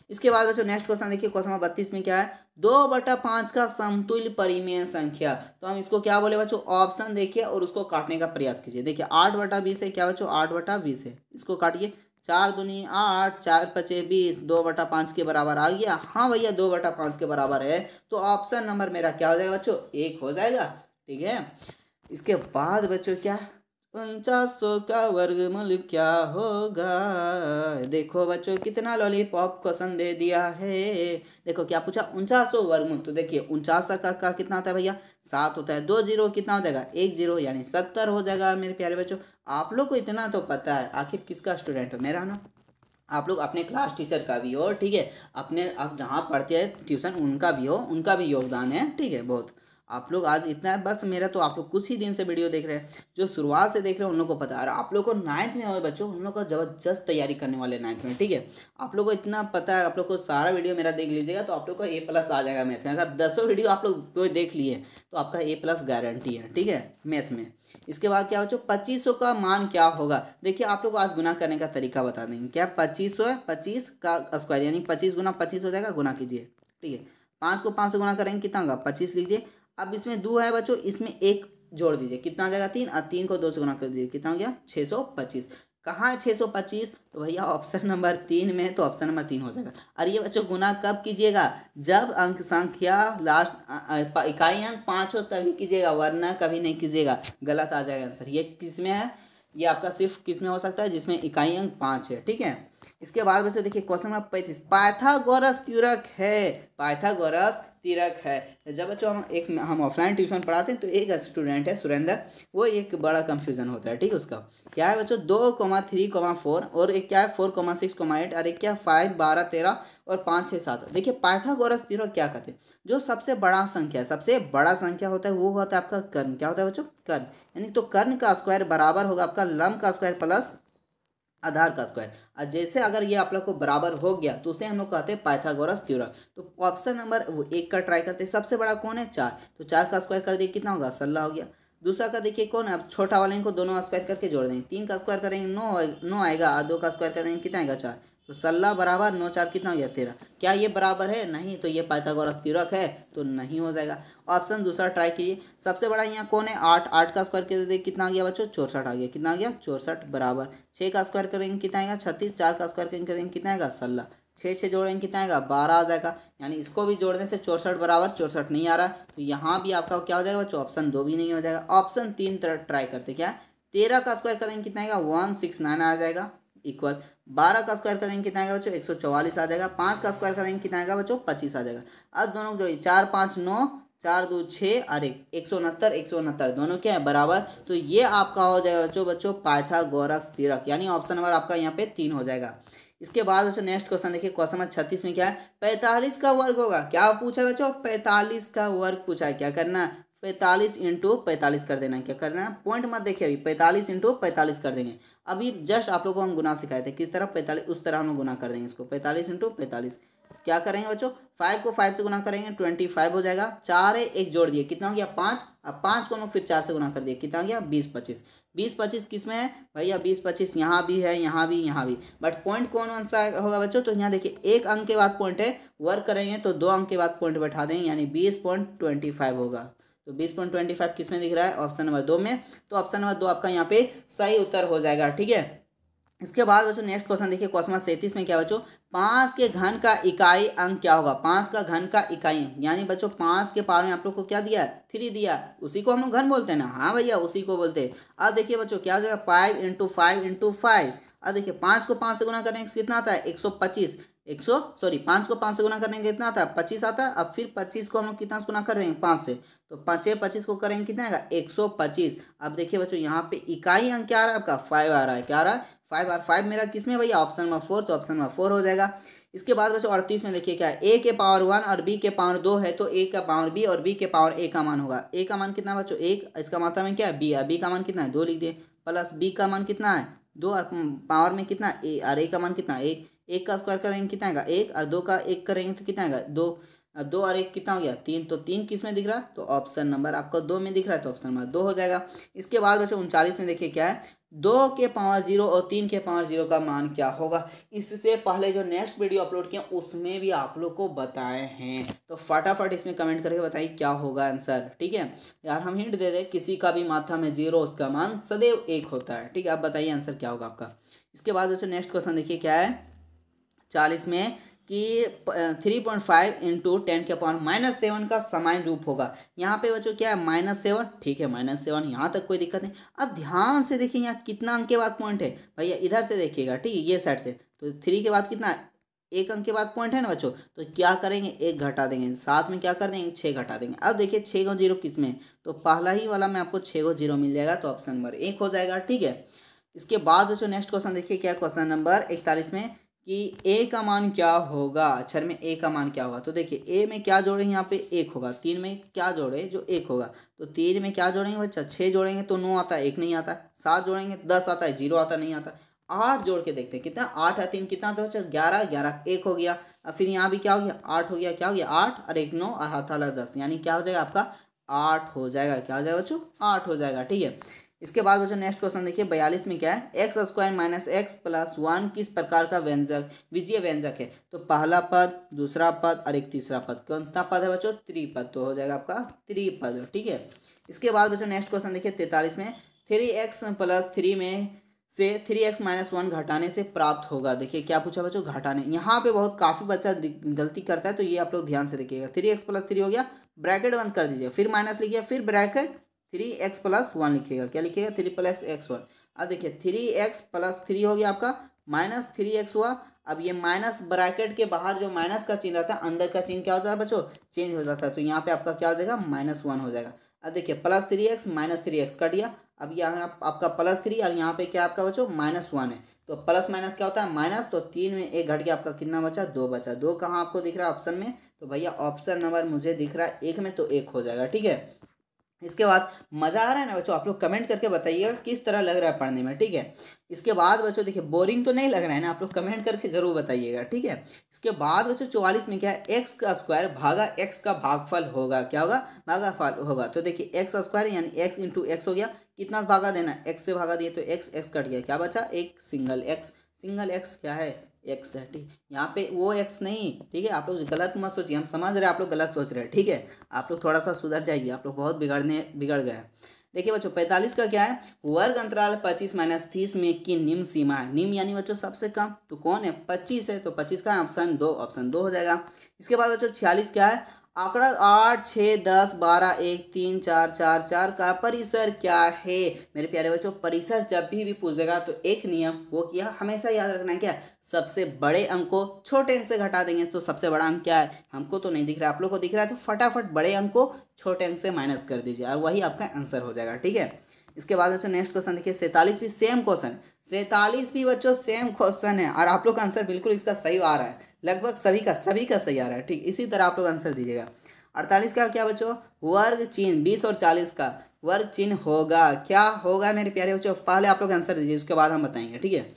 इसके बाद बच्चों नेक्स्ट क्वेश्चन देखिए, क्वेश्चन नंबर 32 में क्या है, 2/5 का समतुल्य परिमेय संख्या, तो हम इसको क्या बोले बच्चों, ऑप्शन देखिए और उसको काटने का प्रयास कीजिए। देखिए 8/20 है, क्या बच्चों 8/20 है, इसको काटिए, 4 दूनी 8, 4 पचे 20, 2/5 के बराबर आ गया। हाँ भैया 2/5 के बराबर है, तो ऑप्शन नंबर मेरा क्या हो जाएगा बच्चों 1 हो जाएगा। ठीक है, इसके बाद बच्चों क्या, 49 का वर्गमूल क्या होगा? देखो बच्चों कितना लॉलीपॉप क्वेश्चन दे दिया है। देखो क्या पूछा, 49 वर्गमूल, तो देखिए 49 का कितना होता है भैया 7 होता है, 2 जीरो कितना हो जाएगा 1 जीरो, यानी 70 हो जाएगा मेरे प्यारे बच्चों। आप लोग को इतना तो पता है, आखिर किसका स्टूडेंट हो, मेरा ना, आप लोग अपने क्लास टीचर का भी हो। ठीक है, अपने आप जहाँ पढ़ते हैं ट्यूशन उनका भी हो, उनका भी योगदान है। ठीक है, बहुत आप लोग आज इतना है बस, मेरा तो आप लोग कुछ ही दिन से वीडियो देख रहे हैं, जो शुरुआत से देख रहे हैं उन लोग को पता है। आप लोग को 9th में हो बच्चों, हम लोग को जबरदस्त तैयारी करने वाले 9th में। ठीक है, आप लोग को इतना पता है, आप लोग को सारा वीडियो मेरा देख लीजिएगा तो आप लोग को A+ आ जाएगा मैथ में। अगर 10 वीडियो आप लोग कोई देख लिए तो आपका A+ गारंटी है। ठीक है, मैथ में। इसके बाद क्या बच्चों 2500 का मान क्या होगा? देखिए आप लोग को आज गुना करने का तरीका बता देंगे। क्या 2500 है, 25 का स्क्वायर, यानी 25 गुना 25 हो जाएगा, गुना कीजिए। ठीक है, 5 को 5 से गुना करेंगे कितना होगा 25 लीजिए। अब इसमें 2 है बच्चों, इसमें 1 जोड़ दीजिए, कितना आ जाएगा 3, और 3 को 2 से गुना कर दीजिए, कितना हो गया 625। कहाँ है 625? तो भैया ऑप्शन नंबर 3 में, तो ऑप्शन नंबर 3 हो जाएगा। और ये बच्चों गुना कब कीजिएगा? जब अंक संख्या लास्ट इकाई अंक 5 हो तभी कीजिएगा, वरना कभी नहीं कीजिएगा, गलत आ जाएगा आंसर। ये किस में है? ये आपका सिर्फ किस में हो सकता है? जिसमें इकाई अंक 5 है। ठीक है, इसके बाद बच्चों देखिए क्वेश्चन नंबर 35, पाइथागोरस तिरक है, पाइथागोरस तिरक है। जब बच्चों हम ऑफलाइन ट्यूशन पढ़ाते हैं तो एक स्टूडेंट है सुरेंद्र, वो एक बड़ा कंफ्यूजन होता है। ठीक है, उसका क्या है बच्चों 2,3,4 और एक क्या है 4,6,8 और एक क्या 5 12 13 और 5 6 7। देखिए पाइथागोरस तिरक क्या कहते हैं? जो सबसे बड़ा संख्या है, सबसे बड़ा संख्या होता है वो होता है आपका कर्ण। क्या होता है बच्चों? कर्ण, यानी तो कर्ण का स्क्वायर बराबर होगा आपका लंब का स्क्वायर प्लस आधार का स्क्वायर। और जैसे अगर ये आप लोग को बराबर हो गया तो उसे हम लोग कहते हैं पाइथागोरस थ्योरम। तो ऑप्शन नंबर 1 का ट्राई करते हैं। सबसे बड़ा कौन है? 4, तो 4 का स्क्वायर कर दिए कितना होगा 16 हो गया। दूसरा का देखिए कौन है? अब छोटा वाले इनको दोनों स्क्वायर करके जोड़ देंगे, 3 का स्क्वायर करेंगे 9 आएगा, और 2 का स्क्वायर करेंगे कितना आएगा 4, तो 16 बराबर 9 4 कितना हो गया 13। क्या ये बराबर है? नहीं, तो ये पाइथागोरस थ्योरम है, तो नहीं हो जाएगा। ऑप्शन दूसरा ट्राई कीजिए। सबसे बड़ा यहाँ कौन है? 8, 8 का स्क्वायर कर देखिए कितना आ गया बच्चों 64 आ गया, कितना आ गया 64 बराबर 6 का स्क्वायर करेंगे कितना आएगा 36, 4 का स्क्वायर करेंगे कितना आएगा 16, 6 जोड़ेंगे कितना आएगा 12 आ जाएगा। यानी इसको भी जोड़ने से 64 बराबर 64 नहीं आ रहा, तो यहाँ भी आपका क्या हो जाएगा बच्चों ऑप्शन 2 भी नहीं हो जाएगा। ऑप्शन 3 ट्राई करते, क्या 13 का स्क्वायर करेंगे कितना आएगा 169 आ जाएगा इक्वल 12 का स्क्वायर करेंगे कितना आएगा बच्चों 144 आ जाएगा, 5 का स्क्वायर करेंगे कितना आएगा बच्चों 25 आ जाएगा। अब दोनों जो 4 5 9 4 2 6 और 169 169 दोनों क्या है बराबर। तो ये आपका हो जाएगा बच्चों पाइथागोरस थ्योरम, यानी ऑप्शन नंबर आपका यहाँ पे 3 हो जाएगा। इसके बाद बच्चों नेक्स्ट क्वेश्चन देखिए, क्वेश्चन नंबर 36 में क्या है, 45 का वर्ग होगा। क्या पूछा है बच्चों, 45 का वर्ग पूछा है। क्या करना है, 45 इंटू 45 कर देना है। क्या करना है, पॉइंट मत देखिए, अभी 45 इंटू 45 कर देंगे। अभी जस्ट आप लोग को हम गुना सिखाए थे, किस तरह 45 उस तरह हम गुना कर देंगे इसको। 45 इंटू 45 क्या करेंगे बच्चों, 5 को 5 से गुना करेंगे 25 हो जाएगा। 4 है 1 जोड़ दिए, कितना हो गया 5। अब 5 को हम फिर 4 से गुना कर दिए, कितना हो गया 20 25। 20 25 किस में है भैया, 20 25 यहाँ भी है, यहाँ भी, यहाँ भी। बट पॉइंट कौन सा होगा बच्चों, तो यहाँ देखिए 1 अंक के बाद पॉइंट है, वर्क करेंगे तो 2 अंक के बाद पॉइंट बैठा देंगे, यानी 20.25 होगा। तो 20.25 किस में दिख रहा है, ऑप्शन नंबर 2 में। तो ऑप्शन नंबर 2 आपका यहाँ पे सही उत्तर हो जाएगा, ठीक है। इसके बाद बच्चों नेक्स्ट क्वेश्चन देखिए, क्वेश्चन नंबर 37 में क्या बच्चों, 5 के घन का इकाई अंक क्या होगा। 5 का घन का इकाई, यानी बच्चों 5 के पावर में आप लोग को क्या दिया है, 3 दिया है, उसी को हम लोग घन बोलते हैं ना। हाँ भैया उसी को बोलते हैं। अब देखिए बच्चों क्या हो जाएगा, 5 इंटू 5 इंटू 5। अब देखिए 5 को 5 से गुना करने से कितना आता है, 125। 5 को 5 से गुना करने के कितना आता है, 25 आता है। अब फिर 25 को हम लोग कितना से गुना कर देंगे, 5 से, तो 5 25 को करेंगे कितना आएगा, 125। अब देखिए बच्चों यहाँ पे इकाई अंक क्या आ रहा है आपका, 5 आ रहा है। क्या आ रहा है, 5 और 5 मेरा किस में भैया, ऑप्शन नंबर 4, तो ऑप्शन नंबर 4 हो जाएगा। इसके बाद बच्चों 38 में देखिए क्या है, a के पावर 1 और b के पावर 2 है, तो a का पावर b और b के पावर a का मान होगा। a का मान कितना बच्चों 1, इसका मात्रा में क्या है b है, b का मान कितना है 2 लिख दिए, प्लस b का मान कितना है 2 और पावर में कितना a, और a का मान कितना है 1। 1 का स्क्वायर करेंगे कितना आएगा 1, और 2 का 1 करेंगे तो कितना आएगा 2। 2 और 1 कितना हो गया 3, तो 3 किस में दिख रहा है, तो ऑप्शन नंबर आपका 2 में दिख रहा है, तो ऑप्शन नंबर 2 हो जाएगा। इसके बाद बच्चों 39 में देखिए क्या है, 2 के पावर 0 और 3 के पावर 0 का मान क्या होगा। इससे पहले जो नेक्स्ट वीडियो अपलोड किया उसमें भी आप लोग को बताए हैं, तो फटाफट इसमें कमेंट करके बताइए क्या होगा आंसर, ठीक है यार। हम हिंट दे दें, किसी का भी मात्रा में 0 उसका मान सदैव 1 होता है, ठीक है। अब बताइए आंसर क्या होगा आपका। इसके बाद बच्चों नेक्स्ट क्वेश्चन देखिए क्या है 40 में, कि 3.5 इंटू 10 के पावर -7 का समान रूप होगा। यहाँ पे बच्चों क्या है -7, ठीक है -7, यहाँ तक कोई दिक्कत नहीं। अब ध्यान से देखिए यहाँ कितना अंक के बाद पॉइंट है भैया, इधर से देखिएगा, ठीक है, ये साइड से। तो 3 के बाद कितना, 1 अंक के बाद पॉइंट है ना बच्चों, तो क्या करेंगे 1 घटा देंगे, साथ में क्या कर देंगे 6 घटा देंगे। अब देखिए 6 को 0 किस में, तो पहला ही वाला में आपको 6 को 0 मिल जाएगा, तो ऑप्शन नंबर 1 हो जाएगा, ठीक है। इसके बाद बच्चों नेक्स्ट क्वेश्चन देखिए क्या, क्वेश्चन नंबर 41 में, कि a का मान क्या होगा, अक्षर में a का मान क्या होगा। तो देखिए a में क्या जोड़े, यहाँ पे 1 होगा, 3 में क्या जोड़े जो 1 होगा, तो 3 में क्या जोड़ेंगे बच्चा 6 जोड़ेंगे तो 9 आता है, 1 नहीं आता। 7 जोड़ेंगे 10 आता है, 0 आता नहीं आता। 8 जोड़ के देखते हैं कितना, 8 है 3 कितना आता है बच्चा 11, 11 1 हो गया। अब फिर यहाँ भी क्या हो गया 8 हो गया, क्या हो गया 8 और 1 9 और हाथ वाला 10, यानी क्या हो जाएगा आपका 8 हो जाएगा। क्या हो जाएगा बच्चों 8 हो जाएगा, ठीक है। इसके बाद बच्चों नेक्स्ट क्वेश्चन देखिए 42 में क्या है, x square minus x plus 1 किस प्रकार का व्यंजक विजीय व्यंजक है। तो पहला पद, दूसरा पद और एक तीसरा पद, कौन सा पद है बच्चों, त्रिपद, तो हो जाएगा आपका त्रिपद, ठीक है। इसके बाद बच्चों नेक्स्ट क्वेश्चन देखिए 43 में, 3x प्लस 3 में से 3x माइनस 1 घटाने से प्राप्त होगा। देखिए क्या पूछा बच्चों, घटाने। यहाँ पे बहुत काफ़ी बच्चा गलती करता है, तो ये आप लोग ध्यान से देखिएगा। 3x प्लस 3 हो गया, ब्रैकेट बंद कर दीजिए, फिर माइनस लिखिए, फिर ब्रैकेट 3x प्लस 1 लिखिएगा। क्या लिखिएगा, 3x+x1। अब देखिए 3x प्लस 3 हो गया आपका, माइनस 3x हुआ। अब ये माइनस ब्रैकेट के बाहर जो माइनस का चिन्ह रहता है, अंदर का चिन्ह क्या होता है बच्चों, चेंज हो जाता है, तो यहाँ पे आपका क्या हो जाएगा -1 हो जाएगा। अब देखिए plus 3x minus 3x cut गया। अब यहाँ आपका प्लस 3 और यहाँ पे क्या आपका बच्चों -1 है, तो प्लस माइनस क्या होता है माइनस, तो 3 में 1 घट गया, आपका कितना बचा 2 बचा। 2 कहाँ आपको दिख रहा है ऑप्शन में, तो भैया ऑप्शन नंबर मुझे दिख रहा है 1 में, तो 1 हो जाएगा, ठीक है। इसके बाद मज़ा आ रहा है ना बच्चों, आप लोग कमेंट करके बताइएगा किस तरह लग रहा है पढ़ने में, ठीक है। इसके बाद बच्चों देखिए बोरिंग तो नहीं लग रहा है ना, आप लोग कमेंट करके जरूर बताइएगा, ठीक है। इसके बाद बच्चों 44 में क्या है, एक्स का स्क्वायर भागा एक्स का भागफल होगा। क्या होगा, भागफल होगा। तो देखिए एक्स स्क्वायर यानी एक्स इंटू एक्स हो गया, कितना भागा देना, एक्स से भागा दिए तो एक्स, एक्स कट गया, क्या बचा एक सिंगल एक्स। सिंगल एक्स क्या है, एक्स है, ठीक। यहाँ पे वो एक्स नहीं, ठीक है। आप लोग गलत मत सोचिए, हम समझ रहे हैं आप लोग गलत सोच रहे हैं, ठीक है। आप लोग थोड़ा सा सुधर जाइए, आप लोग बहुत बिगड़ गए हैं। देखिए बच्चों 45 का क्या है, वर्ग अंतराल 25 माइनस 30 में की निम्न सीमा है। निम्न यानी बच्चों सबसे कम, तो कौन है 25 है, तो 25 का ऑप्शन 2, ऑप्शन 2 हो जाएगा। इसके बाद बच्चों 46 क्या है, आंकड़ा 8 6 10 12 1 3 4 4 4 का परिसर क्या है। मेरे प्यारे बच्चों परिसर जब भी पूछेगा तो एक नियम वो क्या हमेशा याद रखना है, क्या सबसे बड़े अंक को छोटे अंक से घटा देंगे। तो सबसे बड़ा अंक क्या है, हमको तो नहीं दिख रहा, आप लोग को दिख रहा है, तो फटाफट बड़े अंक को छोटे अंक से माइनस कर दीजिए और वही आपका आंसर हो जाएगा। ठीक है, इसके बाद बच्चों नेक्स्ट क्वेश्चन देखिए 47 भी सेम क्वेश्चन, 47 भी बच्चों सेम क्वेश्चन है और आप लोग का आंसर बिल्कुल इसका सही आ रहा है, लगभग सभी का सही आ रहा है। ठीक, इसी तरह आप लोग आंसर दीजिएगा। 48 का क्या बच्चों, वर्ग चिन्ह 20 और 40 का वर्ग चिन्ह होगा, क्या होगा मेरे प्यारे बच्चों, पहले आप लोग आंसर दीजिए उसके बाद हम बताएंगे। ठीक है,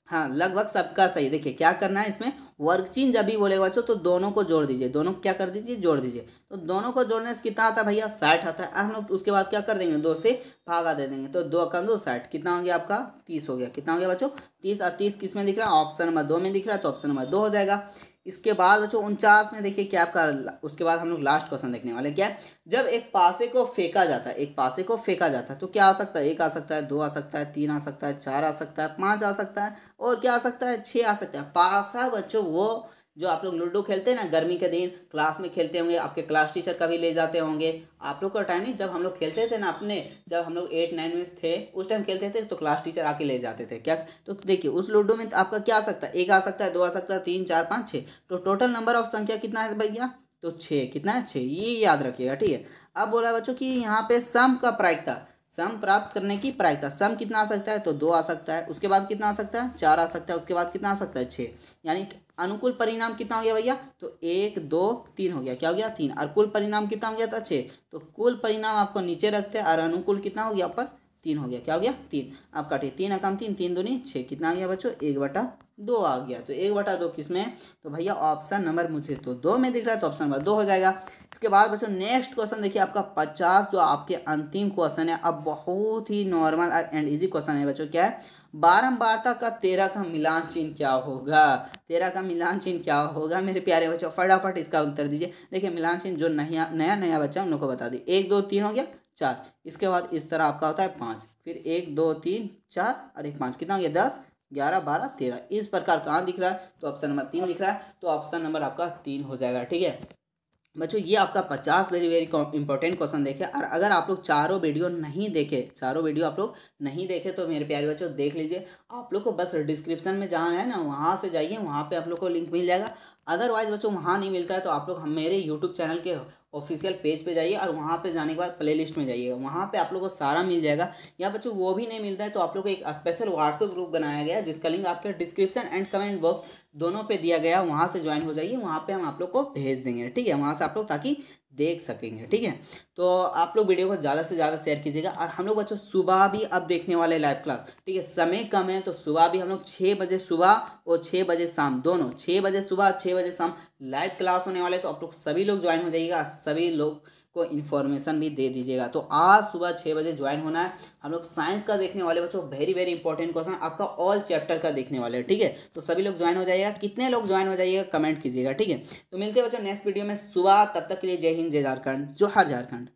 हाँ लगभग सबका सही। देखिए क्या करना है इसमें, वर्ग चिन्ह जब भी बोलेगा बच्चों तो दोनों को जोड़ दीजिए, दोनों क्या कर दीजिए, जोड़ दीजिए। तो दोनों को जोड़ने से कितना आता है भैया, 60 आता है। हम लोग उसके बाद क्या कर देंगे, 2 से भागा दे देंगे, तो 2 का 2 60, कितना हो गया आपका 30 हो गया। कितना हो गया बच्चों 30, और 30 किस में दिख रहा है, ऑप्शन नंबर 2 में दिख रहा है, तो ऑप्शन नंबर 2 हो जाएगा। इसके बाद बच्चों 49 में देखिए क्या आपका, उसके बाद हम लोग लास्ट क्वेश्चन देखने वाले, क्या जब एक पासे को फेंका जाता है, एक पासे को फेंका जाता है तो क्या आ सकता है, 1 आ सकता है, 2 आ सकता है, 3 आ सकता है, 4 आ सकता है, 5 आ सकता है और क्या आ सकता है, 6 आ सकता है। पासा बच्चों वो जो आप लोग लूडो खेलते हैं ना, गर्मी के दिन क्लास में खेलते होंगे, आपके क्लास टीचर कभी ले जाते होंगे, आप लोग का टाइम नहीं, जब हम लोग खेलते थे ना अपने, जब हम लोग 8-9 में थे उस टाइम खेलते थे तो क्लास टीचर आके ले जाते थे क्या। तो देखिए उस लूडो में आपका क्या आ सकता है, 1 आ सकता है, 2 आ सकता है, 3 4 5 6, तो टोटल नंबर ऑफ संख्या कितना है भैया, तो 6, कितना है 6, ये याद रखिएगा। ठीक है, अब बोला बच्चों कि यहाँ पे सम का प्रायिकता, सम प्राप्त करने की प्रायिकता, सम कितना आ सकता है, तो 2 आ सकता है, उसके बाद कितना आ सकता है, 4 आ सकता है, उसके बाद कितना आ सकता है 6, यानी अनुकूल परिणाम कितना हो गया भैया, तो 1 2 3 हो गया, क्या हो गया 3, और कुल परिणाम कितना हो गया था 6, तो कुल परिणाम आपको नीचे रखते हैं और अनुकूल कितना हो गया ऊपर 3 हो गया, क्या हो गया 3। आप काटिए 3 कम 3, 3 दूनी 6, कितना आ गया बच्चों 1/2 आ गया। तो 1/2 किस में, तो भैया ऑप्शन नंबर मुझे तो 2 में दिख रहा है, तो ऑप्शन नंबर 2 हो जाएगा। इसके बाद बच्चों नेक्स्ट क्वेश्चन देखिए आपका 50 जो आपके अंतिम क्वेश्चन है। अब बहुत ही नॉर्मल एंड इजी क्वेश्चन है बच्चों, क्या है, बारंबारता का 13 का मिलान चिन्ह क्या होगा, 13 का मिलान चिन्ह क्या होगा मेरे प्यारे बच्चों, फटाफट इसका उत्तर दीजिए। देखिए मिलान चिन्ह जो नया बच्चा उन लोग को बता दी, 1 2 3 हो गया 4, इसके बाद इस तरह आपका होता है 5, फिर 1 2 3 4 और 1 5, कितना हो गया 10 11 12 13, इस प्रकार कहाँ दिख रहा है, तो ऑप्शन नंबर 3 दिख रहा है, तो ऑप्शन नंबर आपका 3 हो जाएगा। ठीक है बच्चों, ये आपका 50 वेरी वेरी इंपॉर्टेंट क्वेश्चन देखे। और अगर आप लोग चारों वीडियो नहीं देखे, चारों वीडियो आप लोग नहीं देखे तो मेरे प्यारे बच्चों देख लीजिए। आप लोग को बस डिस्क्रिप्शन में जहाँ है ना वहाँ से जाइए, वहाँ पे आप लोग को लिंक मिल जाएगा। अदरवाइज बच्चों वहाँ नहीं मिलता है तो आप लोग मेरे यूट्यूब चैनल के ऑफिशियल पेज पे जाइए और वहाँ पे जाने के बाद प्लेलिस्ट में जाइए, वहाँ पे आप लोग को सारा मिल जाएगा। या बच्चों वो भी नहीं मिलता है तो आप लोग को एक स्पेशल व्हाट्सएप ग्रुप बनाया गया है जिसका लिंक आपके डिस्क्रिप्शन एंड कमेंट बॉक्स दोनों पे दिया गया, वहाँ से ज्वाइन हो जाइए, वहाँ पे हम आप लोग को भेज देंगे। ठीक है, वहाँ से आप लोग ताकि देख सकेंगे। ठीक है, तो आप लोग वीडियो को ज़्यादा से ज़्यादा शेयर कीजिएगा। और हम लोग बच्चों सुबह भी अब देखने वाले लाइव क्लास, ठीक है, समय कम है तो सुबह भी हम लोग 6 बजे सुबह और 6 बजे शाम, दोनों 6 बजे सुबह 6 बजे शाम लाइव क्लास होने वाले, तो आप लोग सभी लोग ज्वाइन हो जाइएगा, सभी लोग को इन्फॉर्मेशन भी दे दीजिएगा। तो आज सुबह 6 बजे ज्वाइन होना है। हम लोग साइंस का देखने वाले बच्चों, वेरी वेरी इंपॉर्टेंट क्वेश्चन आपका ऑल चैप्टर का देखने वाले हैं। ठीक है, तो सभी लोग ज्वाइन हो जाइएगा, कितने लोग ज्वाइन हो जाइएगा कमेंट कीजिएगा। ठीक है, तो मिलते हैं बच्चों नेक्स्ट वीडियो में सुबह, तब तक के लिए जय हिंद जय झारखंड, जोहार झारखंड।